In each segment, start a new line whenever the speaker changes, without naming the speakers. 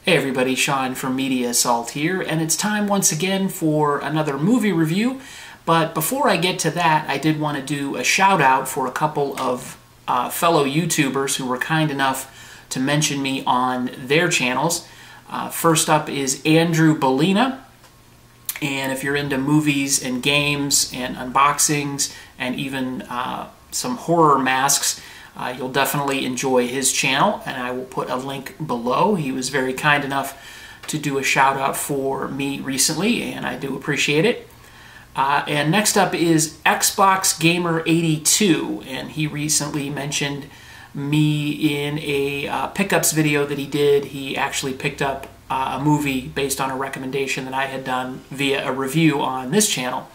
Hey everybody, Sean from Media Assault here, and it's time once again for another movie review. But before I get to that, I did want to do a shout out for a couple of fellow YouTubers who were kind enough to mention me on their channels. First up is ANDREWBALLINA, and if you're into movies and games and unboxings and even some horror masks, you'll definitely enjoy his channel, and I will put a link below. He was very kind enough to do a shout out for me recently, and I do appreciate it. And next up is Xbox Gamer 82, and he recently mentioned me in a pickups video that he did. He actually picked up a movie based on a recommendation that I had done via a review on this channel.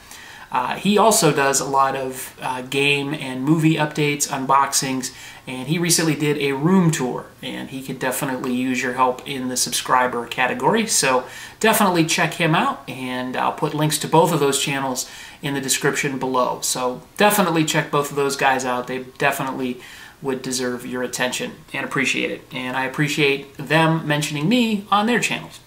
He also does a lot of game and movie updates, unboxings, and he recently did a room tour, and he could definitely use your help in the subscriber category. So definitely check him out, and I'll put links to both of those channels in the description below. So definitely check both of those guys out. They definitely would deserve your attention and appreciate it. And I appreciate them mentioning me on their channels.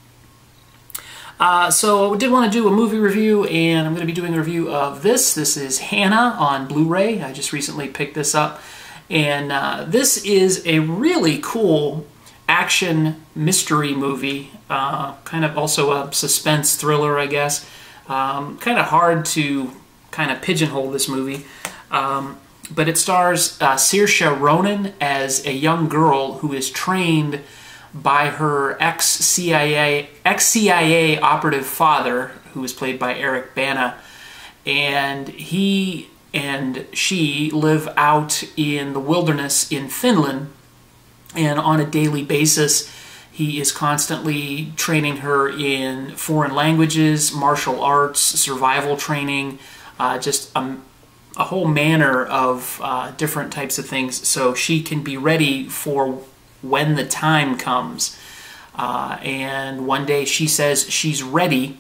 So I did want to do a movie review, and I'm going to be doing a review of this. This is Hanna on Blu-ray. I just recently picked this up, and this is a really cool action mystery movie, kind of also a suspense thriller, I guess. Kind of hard to kind of pigeonhole this movie, but it stars Saoirse Ronan as a young girl who is trained by her ex-CIA operative father, who is played by Eric Bana, and he and she live out in the wilderness in Finland, and on a daily basis he is constantly training her in foreign languages, martial arts, survival training, just a whole manner of different types of things so she can be ready for when the time comes. And one day she says she's ready,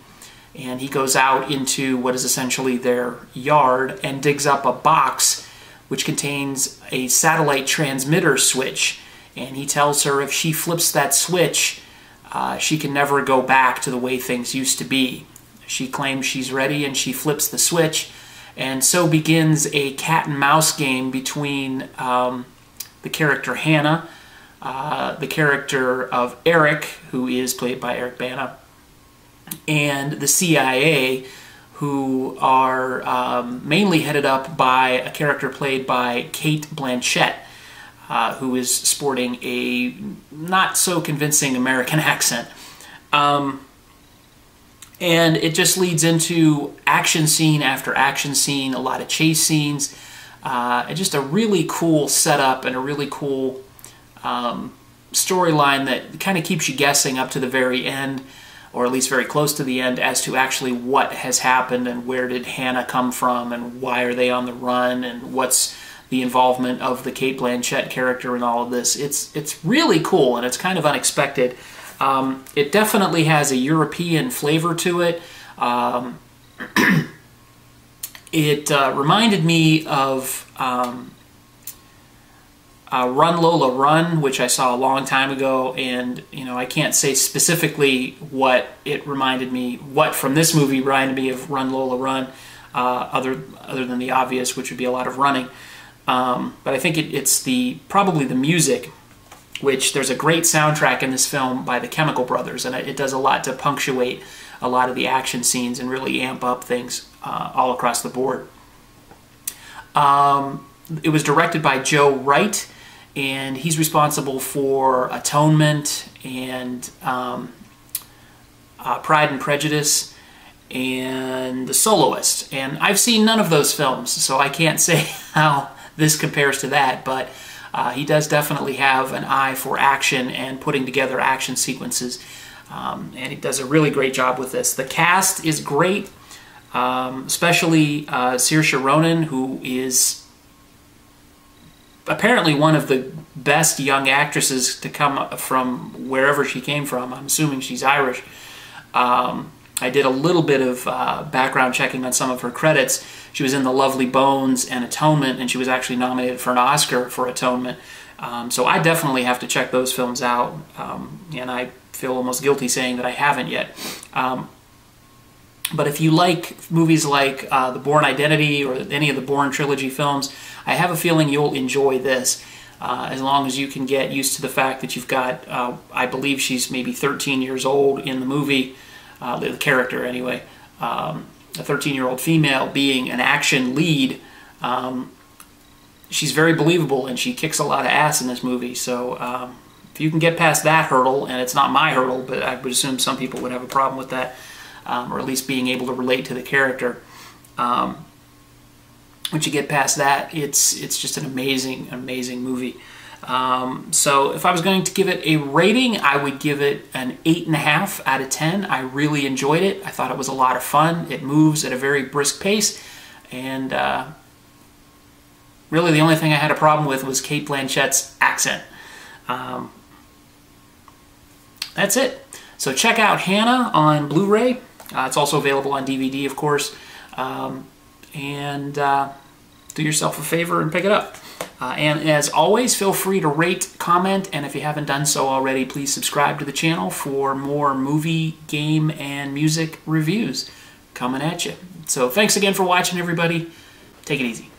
and he goes out into what is essentially their yard and digs up a box which contains a satellite transmitter switch, and he tells her if she flips that switch, she can never go back to the way things used to be. She claims she's ready, and she flips the switch, and so begins a cat and mouse game between the character Hanna, the character of Eric, who is played by Eric Bana, and the CIA, who are mainly headed up by a character played by Cate Blanchett, who is sporting a not-so-convincing American accent. And it just leads into action scene after action scene, a lot of chase scenes, and just a really cool setup and a really cool storyline that kind of keeps you guessing up to the very end, or at least very close to the end, as to actually what has happened and where did Hanna come from and why are they on the run and what's the involvement of the Cate Blanchett character in all of this. It's really cool, and it's kind of unexpected. It definitely has a European flavor to it. It reminded me of Run Lola Run, which I saw a long time ago, and I can't say specifically what it reminded me, what from this movie reminded me of Run Lola Run, other than the obvious, which would be a lot of running. But I think it's probably the music, which there's a great soundtrack in this film by the Chemical Brothers, and it does a lot to punctuate a lot of the action scenes and really amp up things all across the board. It was directed by Joe Wright, and he's responsible for Atonement and Pride and Prejudice and The Soloist. And I've seen none of those films, so I can't say how this compares to that, but he does definitely have an eye for action and putting together action sequences, and he does a really great job with this. The cast is great, especially Saoirse Ronan, who is apparently one of the best young actresses to come from wherever she came from. I'm assuming she's Irish. I did a little bit of background checking on some of her credits. She was in The Lovely Bones and Atonement, and she was actually nominated for an Oscar for Atonement. So I definitely have to check those films out, and I feel almost guilty saying that I haven't yet. But if you like movies like The Bourne Identity or any of the Bourne trilogy films, I have a feeling you'll enjoy this, as long as you can get used to the fact that you've got, I believe she's maybe 13 years old in the movie, the character anyway, a 13-year-old female being an action lead. She's very believable, and she kicks a lot of ass in this movie. So if you can get past that hurdle, and it's not my hurdle, but I would assume some people would have a problem with that, or at least being able to relate to the character. Once you get past that, it's just an amazing, amazing movie. So if I was going to give it a rating, I would give it an 8.5 out of 10. I really enjoyed it. I thought it was a lot of fun. It moves at a very brisk pace, and really the only thing I had a problem with was Cate Blanchett's accent. That's it. So check out Hanna on Blu-ray. It's also available on DVD, of course. And do yourself a favor and pick it up. And as always, feel free to rate, comment, and if you haven't done so already, please subscribe to the channel for more movie, game, and music reviews coming at you. So thanks again for watching, everybody. Take it easy.